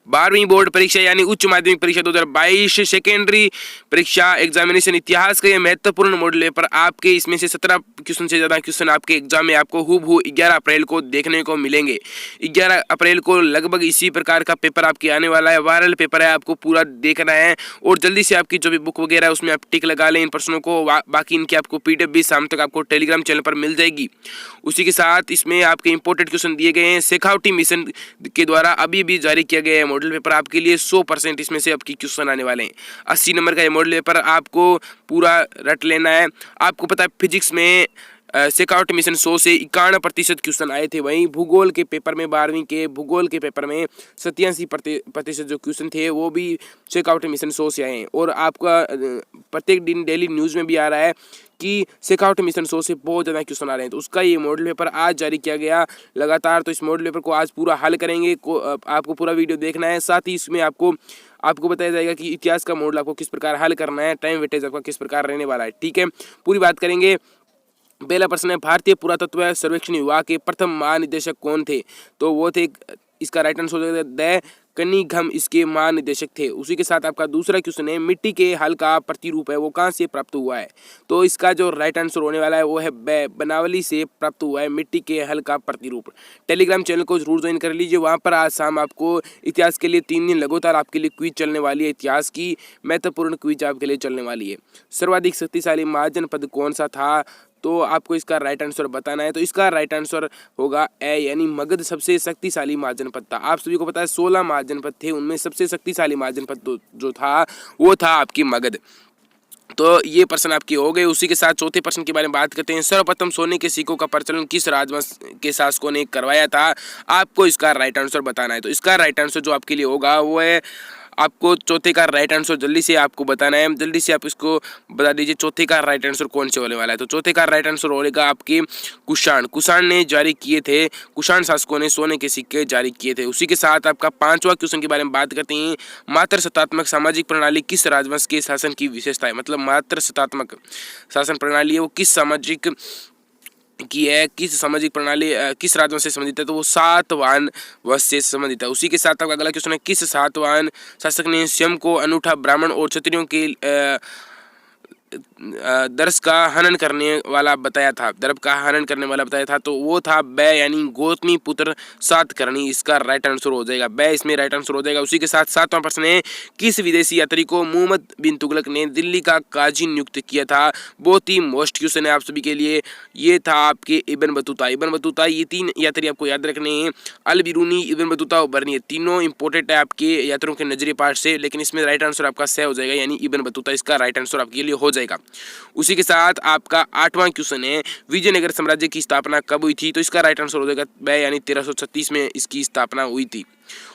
12वीं बोर्ड परीक्षा यानी उच्च माध्यमिक परीक्षा 2022 सेकेंडरी परीक्षा एग्जामिनेशन इतिहास का ये महत्वपूर्ण मॉडल पेपर आपके इसमें से 17 क्वेश्चन से ज़्यादा क्वेश्चन आपके एग्जाम में आपको हूबहू 11 अप्रैल को देखने को मिलेंगे। 11 अप्रैल को लगभग इसी प्रकार का पेपर आपके आने वाला है। वायरल पेपर है, आपको पूरा देखना है और जल्दी से आपकी जो भी बुक वगैरह है उसमें आप टिक लगा लें इन प्रश्नों को। बाकी इनकी आपको PDF भी शाम तक आपको टेलीग्राम चैनल पर मिल जाएगी। उसी के साथ इसमें आपके इंपॉर्टेंट क्वेश्चन दिए गए हैं। शेखावटी मिशन के द्वारा अभी भी जारी किया गया है मॉडल पेपर आपके लिए 100% इसमें से आपकी क्वेश्चन आने वाले हैं। 80 नंबर का ये मॉडल पेपर आपको पूरा रट लेना है। आपको पता है फिजिक्स में शेखावट मिशन 100 से 91% क्वेश्चन आए थे। वहीं भूगोल के पेपर में 12वीं के भूगोल के पेपर में 87% जो क्वेश्चन थे वो भी शेखावट मिशन 100 से आए हैं। और आपका प्रत्येक दिन डेली न्यूज़ में भी आ रहा है कि शेखावट मिशन 100 से बहुत ज़्यादा क्वेश्चन आ रहे हैं। तो उसका ये मॉडल पेपर आज जारी किया गया लगातार। तो इस मॉडल पेपर को आज पूरा हल करेंगे। आपको पूरा वीडियो देखना है। साथ ही इसमें आपको बताया जाएगा कि इतिहास का मॉडल आपको किस प्रकार हल करना है, टाइम वेटेज आपका किस प्रकार रहने वाला है। ठीक है, पूरी बात करेंगे। पहला प्रश्न है, भारतीय पुरातत्व सर्वेक्षण विभाग के प्रथम महानिदेशक कौन थे? तो वो थे, इसका राइट आंसर हो जाएगा द कनिंघम इसके महानिदेशक थे। उसी के साथ आपका दूसरा क्वेश्चन है, मिट्टी के हल का प्रतिरूप है वो कहाँ से प्राप्त हुआ है? तो इसका जो राइट आंसर होने वाला है वो है बनावली से प्राप्त हुआ है मिट्टी के हल का प्रतिरूप। टेलीग्राम चैनल को जरूर ज्वाइन कर लीजिए। वहाँ पर आज शाम आपको इतिहास के लिए 3 दिन लगातार आपके लिए क्विज चलने वाली है। इतिहास की महत्वपूर्ण क्विज आपके लिए चलने वाली है। सर्वाधिक शक्तिशाली महाजनपद कौन सा था? तो आपको इसका राइट आंसर बताना है। तो इसका राइट आंसर होगा ए यानी मगध सबसे शक्तिशाली महाजनपद था। आप सभी को पता है 16 महाजनपद थे, उनमें सबसे शक्तिशाली महाजनपद जो था वो था आपकी मगध। तो ये प्रश्न आपकी हो गए। उसी के साथ चौथे प्रश्न के बारे में बात करते हैं। सर्वप्रथम सोने के सिक्कों का प्रचलन किस राजवंश के शासकों ने करवाया था? आपको इसका राइट आंसर बताना है। तो इसका राइट आंसर जो आपके लिए होगा वो है, आपको चौथे का राइट आंसर जल्दी से आपको बताना है। जल्दी से आप इसको बता दीजिए चौथे का राइट आंसर कौन से होने वाला है। तो चौथे का राइट आंसर होगा आपके कुषाण ने जारी किए थे। कुषाण शासकों ने सोने के सिक्के जारी किए थे। उसी के साथ आपका 5वां क्वेश्चन के बारे में बात करते हैं। मात्र सत्तात्मक सामाजिक प्रणाली किस राजवंश के शासन की विशेषता है? मतलब मात्र सत्तात्मक शासन प्रणाली है वो किस सामाजिक की है, किस सामाजिक प्रणाली किस राजवंश से संबंधित है? तो वो सातवाहन वंश से संबंधित है। उसी के साथ आपका अगला क्वेश्चन है, किस सातवाहन शासक ने स्वयं को अनूठा ब्राह्मण और क्षत्रियों के दर्श का हनन करने वाला बताया था? दर्भ का हनन करने वाला बताया था। तो वो था बै यानी गौतमी पुत्र सातकर्णी। इसका राइट आंसर हो जाएगा बै, इसमें राइट आंसर हो जाएगा। उसी के साथ 7वां प्रश्न है, किस विदेशी यात्री को मोहम्मद बिन तुगलक ने दिल्ली का काजी नियुक्त किया था? बहुत ही मोस्ट क्वेश्चन है आप सभी के लिए। ये था आपके इब्न बतूता। इब्न बतूता, ये 3 यात्री आपको याद रखने हैं, अल बिरूनी, इब्न बतूता और बर्नी। तीनों इंपॉर्टेंट है आपके यात्रियों के नजरिए पार्ट से, लेकिन इसमें राइट आंसर आपका सही हो जाएगा यानी इब्न बतूता। इसका राइट आंसर आपके लिए हो जाएगा। उसी के साथ आपका 8वां क्वेश्चन है, विजयनगर साम्राज्य की स्थापना कब हुई थी? तो इसका राइट आंसर हो जाएगा बै यानी 1336 में इसकी स्थापना हुई थी।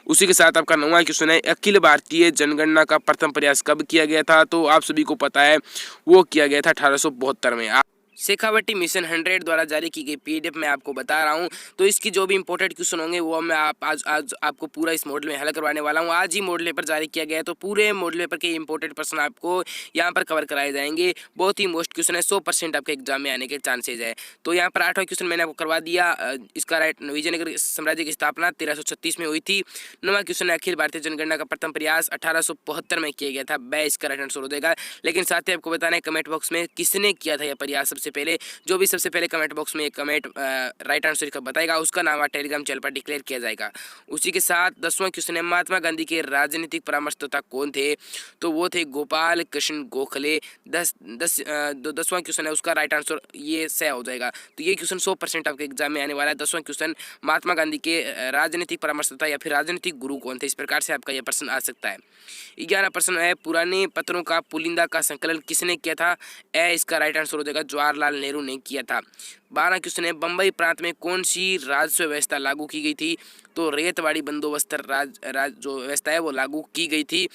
उसी के साथ आपका 9वां क्वेश्चन है, अखिल भारतीय जनगणना का प्रथम प्रयास कब किया गया था? तो आप सभी को पता है वो किया गया था 1872 में। शेखावटी मिशन 100 द्वारा जारी की गई PDF मैं आपको बता रहा हूं। तो इसकी जो भी इंपॉर्टेंट क्वेश्चन होंगे वो मैं आज आपको पूरा इस मॉडल में हल करवाने वाला हूं। आज ही मॉडल पेपर जारी किया गया है तो पूरे मॉडल पेपर के इंपॉर्टेंट प्रश्न आपको यहां पर कवर कराए जाएंगे। बहुत ही मोस्ट क्वेश्चन है, 100% आपके एग्जाम में आने के चांसेज है। तो यहाँ पर 8वां क्वेश्चन मैंने आपको करवा दिया। इसका राइट, विजयनगर साम्राज्य की स्थापना 1336 में हुई थी। 9वां क्वेश्चन है, अखिल भारतीय जनगणना का प्रथम प्रयास 1872 में किया गया था। बै इसका राइट आंसर हो जाएगा। लेकिन साथ ही आपको बताना है कमेंट बॉक्स में किसने किया था यह प्रयास सबसे पहले। जो भी सबसे पहले कमेंट बॉक्स में एक कमेंट राइट आंसर का बताएगा उसका नाम टेलीग्राम चैनल पर डिक्लेयर किया जाएगा। उसी के साथ 10वां क्वेश्चन है, महात्मा गांधी के राजनीतिक परामर्शदाता कौन थे? तो वो थे गोपाल कृष्ण गोखले। 10वां क्वेश्चन है उसका राइट आंसर ये सही हो जाएगा। तो ये क्वेश्चन 100% आपके एग्जाम में आने वाला है। 10वां क्वेश्चन, महात्मा गांधी के राजनीतिक परामर्शदाता या फिर राजनीतिक गुरु कौन थे? इस प्रकार से आपका यह प्रश्न आ सकता है। 11वां प्रश्न है, पुराने पत्रों का पुलिंदा का संकलन किसने किया था? ए इसका राइट आंसर हो जाएगा जवाहरलाल नेहरू ने किया था। 12वां क्वेश्चन है, बम्बई प्रांत में कौन सी राजस्व व्यवस्था लागू की गई थी? तो रेतवाड़ी बंदोबस्त राज जो व्यवस्था है वो लागू की गई थी।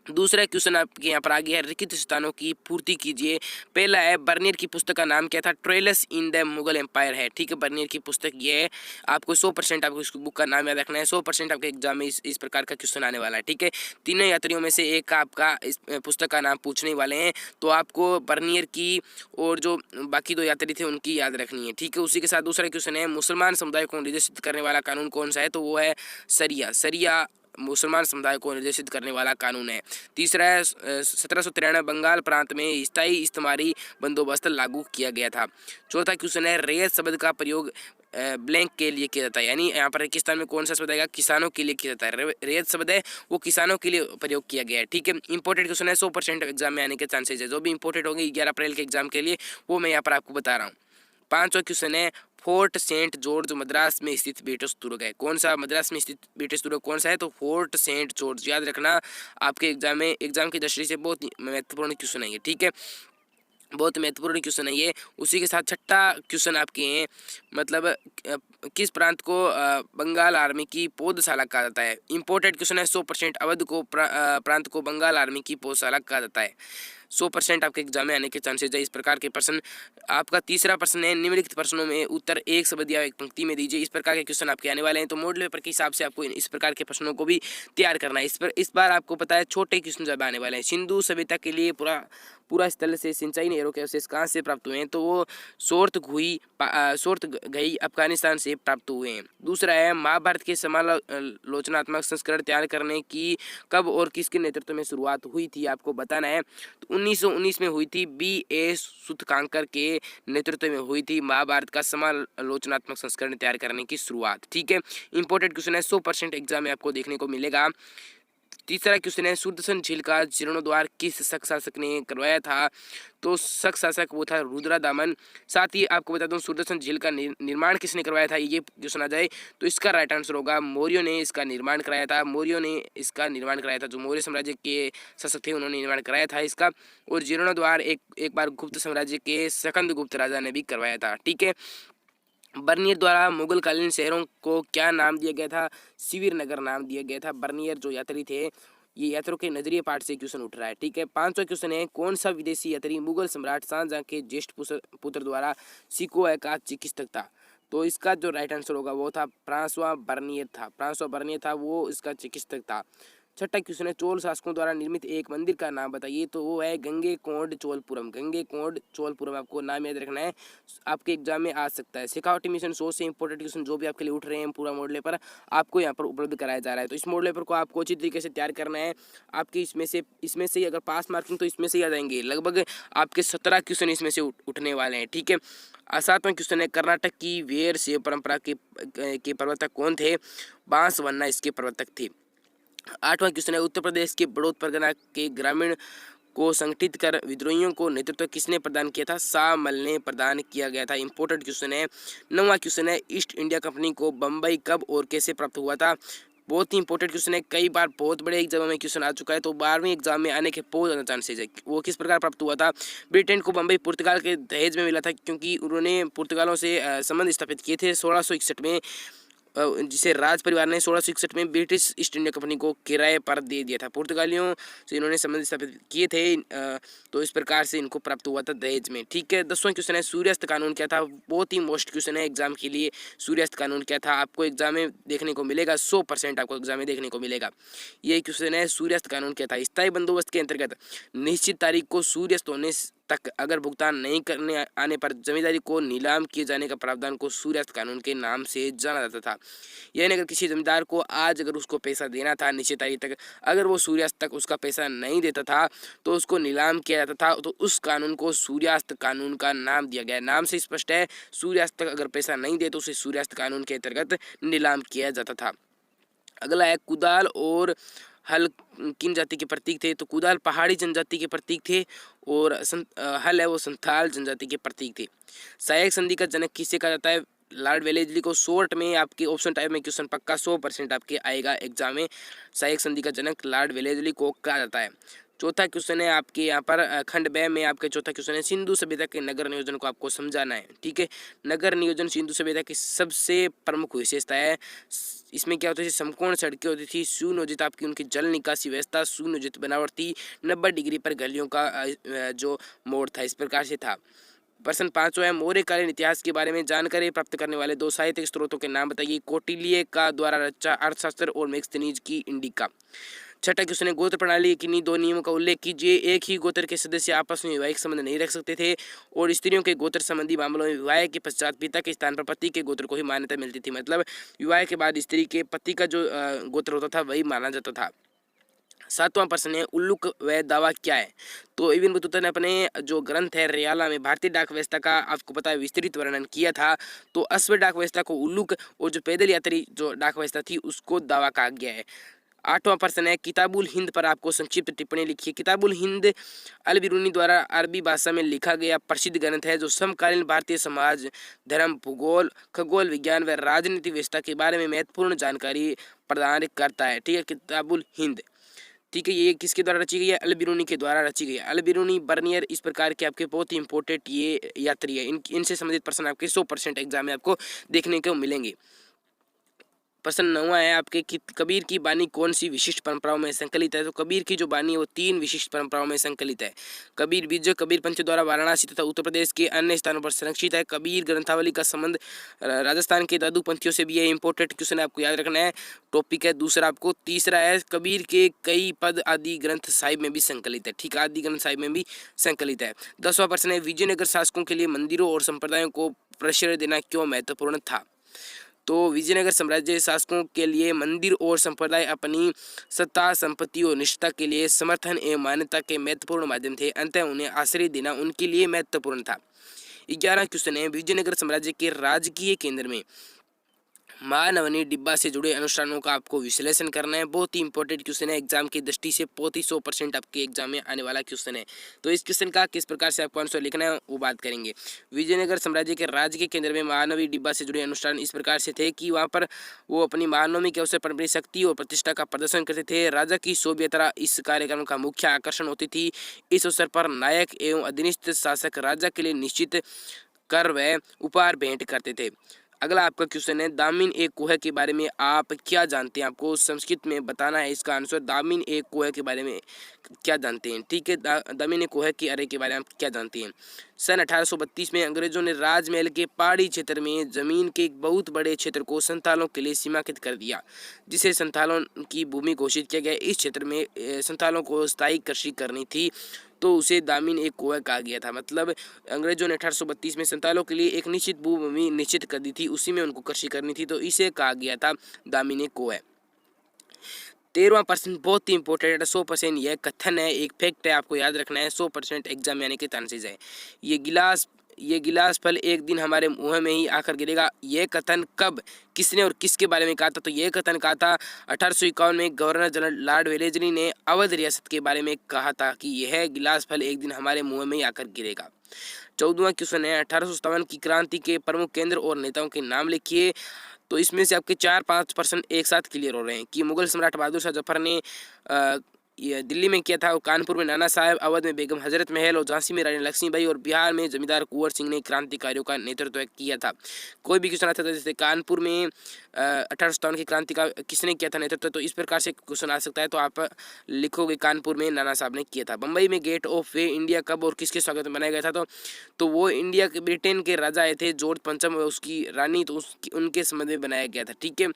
दूसरा क्वेश्चन आपके यहाँ पर आ गया है, रिक्त स्थानों की पूर्ति कीजिए। पहला है, बर्नियर की पुस्तक का नाम क्या था? Trails in the Mughal empire है। ठीक है, बर्नियर की पुस्तक ये है। आपको 100% आपको इस बुक का नाम याद रखना है। 100% आपके एग्जाम में इस प्रकार का क्वेश्चन आने वाला है। ठीक है, तीनों यात्रियों में से एक का आपका इस पुस्तक का नाम पूछने वाले हैं। तो आपको बर्नियर की और जो बाकी 2 यात्री थे उनकी याद रखनी है। ठीक है, उसी के साथ दूसरा क्वेश्चन है, मुसलमान समुदाय को निर्देशित करने वाला कानून कौन सा है? तो वो है सरिया। मुसलमान समुदाय को निर्देशित करने वाला कानून है। तीसरा है 1793 बंगाल प्रांत में स्थायी इस्तेमारी बंदोबस्त लागू किया गया था। चौथा क्वेश्चन है रैयत शब्द का प्रयोग ब्लैंक के लिए किया जाता है, यानी यहाँ पर रेगिस्तान में कौन सा शब्द आएगा, किसानों के लिए किया जाता है। रैयत शब्द है वो किसानों के लिए प्रयोग किया गया है। ठीक है, इंपॉर्टेंट क्वेश्चन है, 100% एग्जाम में आने के चांसेस है। जो भी इंपॉर्टेंट होंगे 11 अप्रैल के एग्जाम के लिए वो मैं यहाँ पर आपको बता रहा हूँ। पांचवा क्वेश्चन है फोर्ट सेंट जॉर्ज मद्रास में स्थित ब्रिटिश दुर्ग है। कौन सा मद्रास में स्थित ब्रिटिश दुर्ग कौन सा है, तो फोर्ट सेंट जॉर्ज। याद रखना, आपके एग्जाम की दृष्टि से बहुत महत्वपूर्ण क्वेश्चन है ये। ठीक है, बहुत महत्वपूर्ण क्वेश्चन है ये। उसी के साथ छठा क्वेश्चन आपके हैं, मतलब किस प्रांत को बंगाल आर्मी की पौधशाला कहा जाता है। इंपॉर्टेंट क्वेश्चन है, 100% अवध को प्रांत को बंगाल आर्मी की पौधशाला कहा जाता है। 100% आपके एग्जाम में आने के चांसेज है इस प्रकार के प्रश्न। आपका तीसरा प्रश्न है निम्नलिखित प्रश्नों में उत्तर एक शब्द या एक पंक्ति में दीजिए। इस प्रकार के क्वेश्चन आपके आने वाले हैं, तो मॉडल पेपर के हिसाब से आपको इस प्रकार के प्रश्नों को भी तैयार करना है। इस बार आपको पता है छोटे क्वेश्चन ज्यादा आने वाले हैं। सिंधु सभ्यता के लिए पूरा स्थल से सिंचाई नहरों के अवशेष कहाँ से प्राप्त हुए हैं, तो वो सोर्तघई अफगानिस्तान से प्राप्त हुए हैं। दूसरा है महाभारत के समालोचनात्मक संस्करण तैयार करने की कब और किसके नेतृत्व में शुरुआत हुई थी, आपको बताना है। तो 1919 में हुई थी, B.A. सूतकांकर के नेतृत्व में हुई थी महाभारत का समालोचनात्मक संस्करण तैयार करने की शुरुआत। ठीक है, इंपॉर्टेंट क्वेश्चन है, 100% एग्जाम में आपको देखने को मिलेगा। तीसरा क्वेश्चन है सुदर्शन झील का जीर्णोद्धार किस शक शासक ने करवाया था, तो शक शासक वो था रुद्रदामन। साथ ही आपको बता दूं सुदर्शन झील का निर्माण किसने करवाया था, ये क्वेश्चन आ जाए तो इसका राइट आंसर होगा मौर्यों ने इसका निर्माण कराया था। मौर्यों ने इसका निर्माण कराया था, जो मौर्य साम्राज्य के शासक थे उन्होंने निर्माण कराया था इसका। और जीर्णोद्धार एक बार गुप्त साम्राज्य के सकंद गुप्त राजा ने भी करवाया था। ठीक है, बर्नियर द्वारा मुगलकालीन शहरों को क्या नाम दिया गया था, शिविर नगर नाम दिया गया था। बर्नियर जो यात्री थे, ये यात्रियों के नजरिए पाठ से क्वेश्चन उठ रहा है। ठीक है, पांचवा क्वेश्चन है कौन सा विदेशी यात्री मुगल सम्राट शाहजहां के ज्येष्ठ पुत्र द्वारा सिकोया का चिकित्सक था, तो इसका जो राइट आंसर होगा वो था फ्रांसवा बर्नियर था। फ्रांसवा बर्नियर था वो इसका चिकित्सक था। छठा क्वेश्चन है चोल शासकों द्वारा निर्मित एक मंदिर का नाम बताइए, तो वो है गंगेकोंड चोलपुरम। गंगेकोंड चोलपुरम आपको नाम याद रखना है, आपके एग्जाम में आ सकता है। शेखावटी मिशन 100 से इंपॉर्टेंट क्वेश्चन जो भी आपके लिए उठ रहे हैं पूरा मॉडल पेपर आपको यहाँ पर उपलब्ध कराया जा रहा है। तो इस मॉडल पेपर को आपको अच्छी तरीके से तैयार करना है। आपके इसमें से ही अगर पास मार्किंग तो इसमें से ही आ जाएंगे, लगभग आपके 17 क्वेश्चन इसमें से उठने वाले हैं। ठीक है, सातवां क्वेश्चन है कर्नाटक की वीर शैव परंपरा के प्रवर्तक कौन थे, बांसवाना इसके प्रवर्तक थे। आठवां क्वेश्चन है उत्तर प्रदेश के बड़ौद परगना के ग्रामीण को संगठित कर विद्रोहियों को नेतृत्व किसने प्रदान किया था, शाहमल ने प्रदान किया गया था। इंपॉर्टेंट क्वेश्चन है। नौवां क्वेश्चन है ईस्ट इंडिया कंपनी को बम्बई कब और कैसे प्राप्त हुआ था, बहुत ही इंपॉर्टेंट क्वेश्चन है, कई बार बहुत बड़े एग्जाम में क्वेश्चन आ चुका है, तो 12वीं एग्जाम में आने के बहुत ज़्यादा चांसेज है। वो किस प्रकार प्राप्त हुआ था, ब्रिटेन को बम्बई पुर्तगाल के दहेज में मिला था, क्योंकि उन्होंने पुर्तगालों से संबंध स्थापित किए थे 1661 में, जिसे राज परिवार ने 1661 में ब्रिटिश ईस्ट इंडिया कंपनी को किराए पर दे दिया था। पुर्तगालियों से इन्होंने संबंध स्थापित किए थे, तो इस प्रकार से इनको प्राप्त हुआ था दहेज में। ठीक है, 10वां क्वेश्चन है सूर्यास्त कानून क्या था, बहुत ही मोस्ट क्वेश्चन है एग्जाम के लिए। सूर्यास्त कानून क्या था, आपको एग्जाम में देखने को मिलेगा, 100% आपको एग्जाम में देखने को मिलेगा। ये क्वेश्चन है सूर्यास्त कानून क्या था। स्थायी बंदोबस्त के अंतर्गत निश्चित तारीख को सूर्यास्त होने तक अगर भुगतान नहीं करने आने पर जमींदारी को नीलाम किए जाने का प्रावधान को सूर्यास्त कानून के नाम से जाना जाता था। यानी अगर किसी जमींदार को आज अगर उसको पैसा देना था निश्चित तारीख तक, अगर वो सूर्यास्त तक उसका पैसा नहीं देता था तो उसको नीलाम किया जाता था, तो उस कानून को सूर्यास्त कानून का नाम दिया गया। नाम से स्पष्ट है, सूर्यास्त तक अगर पैसा नहीं दे तो उसे सूर्यास्त कानून के अंतर्गत नीलाम किया जाता था। अगला है कुदाल और हल किन जाति के प्रतीक थे, तो कुदाल पहाड़ी जनजाति के प्रतीक थे और हल है वो संथाल जनजाति के प्रतीक थे। सहायक संधि का जनक किसे कहा जाता है, लॉर्ड वेलेस्ली को। शॉर्ट में आपके ऑप्शन टाइप में क्वेश्चन पक्का 100% आपके आएगा एग्जाम में, सहायक संधि का जनक लॉर्ड वेलेस्ली को कहा जाता है। चौथा क्वेश्चन है आपके यहाँ पर खंड ब में आपके चौथा क्वेश्चन है सिंधु सभ्यता के नगर नियोजन को आपको समझाना है। ठीक है, नगर नियोजन सिंधु सभ्यता की सबसे प्रमुख विशेषता है। इसमें क्या होता है, समकोण सड़कें होती थी, सुनियोजित आपकी उनकी जल निकासी व्यवस्था, सुनियोजित बनावट थी, 90 डिग्री पर गलियों का जो मोड़ था इस प्रकार से था। प्रश्न 5वां है मौर्यकालीन इतिहास के बारे में जानकारी प्राप्त करने वाले दो साहित्यिक स्रोतों के नाम बताइए। कौटिल्य का द्वारा रचा अर्थशास्त्र और मैक्सनीज की इंडिका। छठा क्वेश्चन है, गोत्र प्रणाली किन्हीं दो नियमों का उल्लेख कीजिए। एक ही गोत्र के सदस्य आपस में वैवाहिक संबंध नहीं रख सकते थे और स्त्रियों के गोत्र संबंधी मामलों में विवाह के पश्चात पिता के स्थान पर पति के गोत्र को ही मान्यता मिलती थी। मतलब विवाह के बाद स्त्री के पति का जो गोत्र होता था वही माना जाता था। सातवां प्रश्न है, उल्लुक व दावा क्या है? तो इब्न बतूता ने अपने जो ग्रंथ है रियाला में भारतीय डाक व्यवस्था का आपको पता है विस्तृत वर्णन किया था। तो अश्व डाक व्यवस्था को उल्लुक और जो पैदल यात्री जो डाक व्यवस्था थी उसको दावा कहा गया है। आठवां प्रश्न है, किताबुल हिंद पर आपको संक्षिप्त टिप्पणी लिखिए। किताबुल हिंद अल बिरूनी द्वारा अरबी भाषा में लिखा गया प्रसिद्ध ग्रंथ है जो समकालीन भारतीय समाज, धर्म, भूगोल, खगोल विज्ञान व राजनीतिक व्यवस्था के बारे में महत्वपूर्ण जानकारी प्रदान करता है। ठीक है, किताबुल हिंद। ठीक है, ये किसके द्वारा रची गई है? अल बिरूनी के द्वारा रची गई है। अल बिरूनी, बर्नियर, इस प्रकार के आपके बहुत ही इंपॉर्टेंट ये यात्री है। इनसे संबंधित प्रश्न आपके 100% एग्जाम में आपको देखने को मिलेंगे। प्रश्न 9वां है आपके कि कबीर की बानी कौन सी विशिष्ट परंपराओं में संकलित है? तो कबीर की जो बानी है वो 3 विशिष्ट परंपराओं में संकलित है। कबीर बीज कबीर पंच द्वारा वाराणसी तथा उत्तर प्रदेश के अन्य स्थानों पर संरक्षित है। कबीर ग्रंथावली का संबंध राजस्थान के दादू पंथियों से भी है। इंपॉर्टेंट क्वेश्चन आपको याद रखना है, टॉपिक है दूसरा आपको। तीसरा है, कबीर के कई पद आदि ग्रंथ साहिब में भी संकलित है। ठीक है, आदि ग्रंथ साहिब में भी संकलित है। 10वां प्रश्न है, विजयनगर शासकों के लिए मंदिरों और संप्रदायों को प्रश्रय देना क्यों महत्वपूर्ण था? तो विजयनगर साम्राज्य शासकों के लिए मंदिर और संप्रदाय अपनी सत्ता, संपत्ति और निष्ठा के लिए समर्थन एवं मान्यता के महत्वपूर्ण माध्यम थे। अंततः उन्हें आश्रय देना उनके लिए महत्वपूर्ण था। 11वां क्वेश्चन है, विजयनगर साम्राज्य के राजकीय केंद्र में महानवनी डिब्बा से जुड़े अनुष्ठानों का आपको विश्लेषण करना है। बहुत ही इंपॉर्टेंट क्वेश्चन है, एग्जाम की दृष्टि से बहुत ही 100% आपके एग्जाम में आने वाला क्वेश्चन है। तो इस क्वेश्चन का किस प्रकार से आपको आंसर लिखना है वो बात करेंगे। विजयनगर साम्राज्य के राज्य के केंद्र में महानवी डिब्बा से जुड़े अनुष्ठान इस प्रकार से थे कि वहाँ पर वो अपनी महानवमी के अवसर पर अपनी शक्ति और प्रतिष्ठा का प्रदर्शन करते थे। राजा की शोभा यात्रा इस कार्यक्रम का मुख्य आकर्षण होती थी। इस अवसर पर नायक एवं अधीनस्थ शासक राजा के लिए निश्चित कर व उपहार भेंट करते थे। अगला आपका क्वेश्चन है, दामिन ए कोह के बारे में आप क्या जानते हैं? आपको संस्कृत में बताना है इसका आंसर। दामिन ए कोह के बारे में क्या जानते हैं? ठीक है, दामिन ए कोह के अरे के बारे में आप क्या जानते हैं? सन 1832 में अंग्रेजों ने राजमहल के पहाड़ी क्षेत्र में जमीन के एक बहुत बड़े क्षेत्र को संथालों के लिए सीमांकित कर दिया, जिसे संथालों की भूमि घोषित किया गया। इस क्षेत्र में संथालों को स्थायी कृषि करनी थी तो उसे दामिन ए कोह कहा गया था। मतलब अंग्रेजों ने 1832 में संथालों के लिए एक निश्चित भूमि निश्चित कर दी थी, उसी में उनको कृषि करनी थी, तो इसे कहा गया था दामिन ए कोह। 13वां प्रश्न बहुत ही इंपॉर्टेंट है, 100% यह कथन है, एक फैक्ट है, आपको याद रखना है, 100% एग्जाम में आने के चांसेस है। ये गिलास फल एक दिन हमारे मुंह में ही आकर गिरेगा। यह कथन कब, किसने और किसके बारे में कहा था? तो यह कथन कहा था 1851 में गवर्नर जनरल लॉर्ड वेलेस्ली ने अवध रियासत के बारे में कहा था कि यह गिलास फल एक दिन हमारे मुंह में ही आकर गिरेगा। 14वां क्वेश्चन है, 1857 की क्रांति के प्रमुख केंद्र और नेताओं के नाम लिखिए। तो इसमें से आपके 4-5 प्रश्न एक साथ क्लियर हो रहे हैं कि मुगल सम्राट बहादुर शाह जफर ने ये दिल्ली में किया था, कानपुर में नाना साहब, अवध में बेगम हजरत महल और झांसी में रानी लक्ष्मीबाई और बिहार में जमींदार कुंवर सिंह ने क्रांतिकारियों का नेतृत्व किया था। कोई भी क्वेश्चन आता था जैसे कानपुर में 1857 की क्रांति का किसने किया था नेतृत्व, तो इस प्रकार से क्वेश्चन आ सकता है, तो आप लिखोगे कानपुर में नाना साहब ने किया था। बम्बई में गेट ऑफ वे इंडिया कब और किसके स्वागत में बनाया गया था? तो वो इंडिया के ब्रिटेन के राजा आए थे जॉर्ज पंचम और उसकी रानी, तो उनके संबंध में बनाया गया था। ठीक है,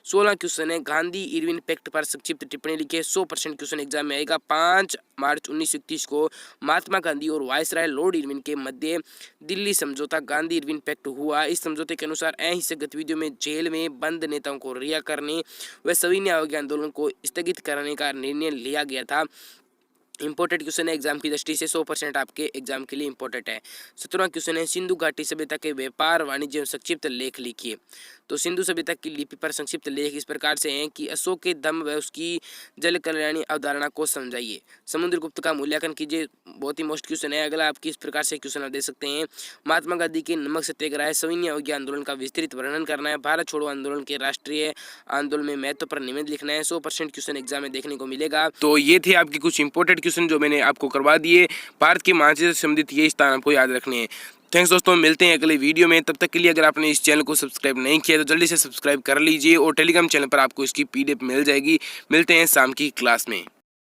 16वां क्वेश्चन है, गांधी इरविन पैक्ट पर संक्षिप्त टिप्पणी लिखिए। 100% क्वेश्चन एग्जाम में आएगा। 5 मार्च 1931 को महात्मा गांधी और वायसराय लॉर्ड इरविन के मध्य दिल्ली समझौता गांधी इरविन पैक्ट हुआ। इस समझौते के अनुसार अहिंसक गतिविधियों में जेल में बंद नेताओं को रिहा करने व सविनय अवज्ञा आंदोलन को स्थगित करने का निर्णय लिया गया था। इंपॉर्टेंट क्वेश्चन है, एग्जाम की दृष्टि से 100% आपके एग्जाम के लिए इंपॉर्टेंट है। 17वां क्वेश्चन है, सिंधु घाटी सभ्यता के व्यापार वाणिज्य में संक्षिप्त लेख लिखिए। तो सिंधु सभ्यता की लिपि पर संक्षिप्त लेख इस प्रकार से हैं कि अशोक के दम व उसकी जल कल्याणी अवधारणा को समझाइए। समुद्रगुप्त का मूल्यांकन कीजिए। बहुत ही मोस्ट क्वेश्चन है। अगला आपकी इस प्रकार से क्वेश्चन आप दे सकते हैं, महात्मा गांधी के नमक सत्याग्रह, सविनय अवज्ञा आंदोलन का विस्तृत वर्णन करना है। भारत छोड़ो आंदोलन के राष्ट्रीय आंदोलन में महत्व पर निबंध लिखना है। 100% क्वेश्चन एग्जाम में देखने को मिलेगा। तो ये थे आपके कुछ इंपॉर्टेंट क्वेश्चन जो मैंने आपको करवा दिए। भारत के मानचित्र से संबंधित ये स्थान आपको याद रखने हैं। थैंक्स दोस्तों, मिलते हैं अगले वीडियो में। तब तक के लिए अगर आपने इस चैनल को सब्सक्राइब नहीं किया तो जल्दी से सब्सक्राइब कर लीजिए और टेलीग्राम चैनल पर आपको इसकी PDF मिल जाएगी। मिलते हैं शाम की क्लास में।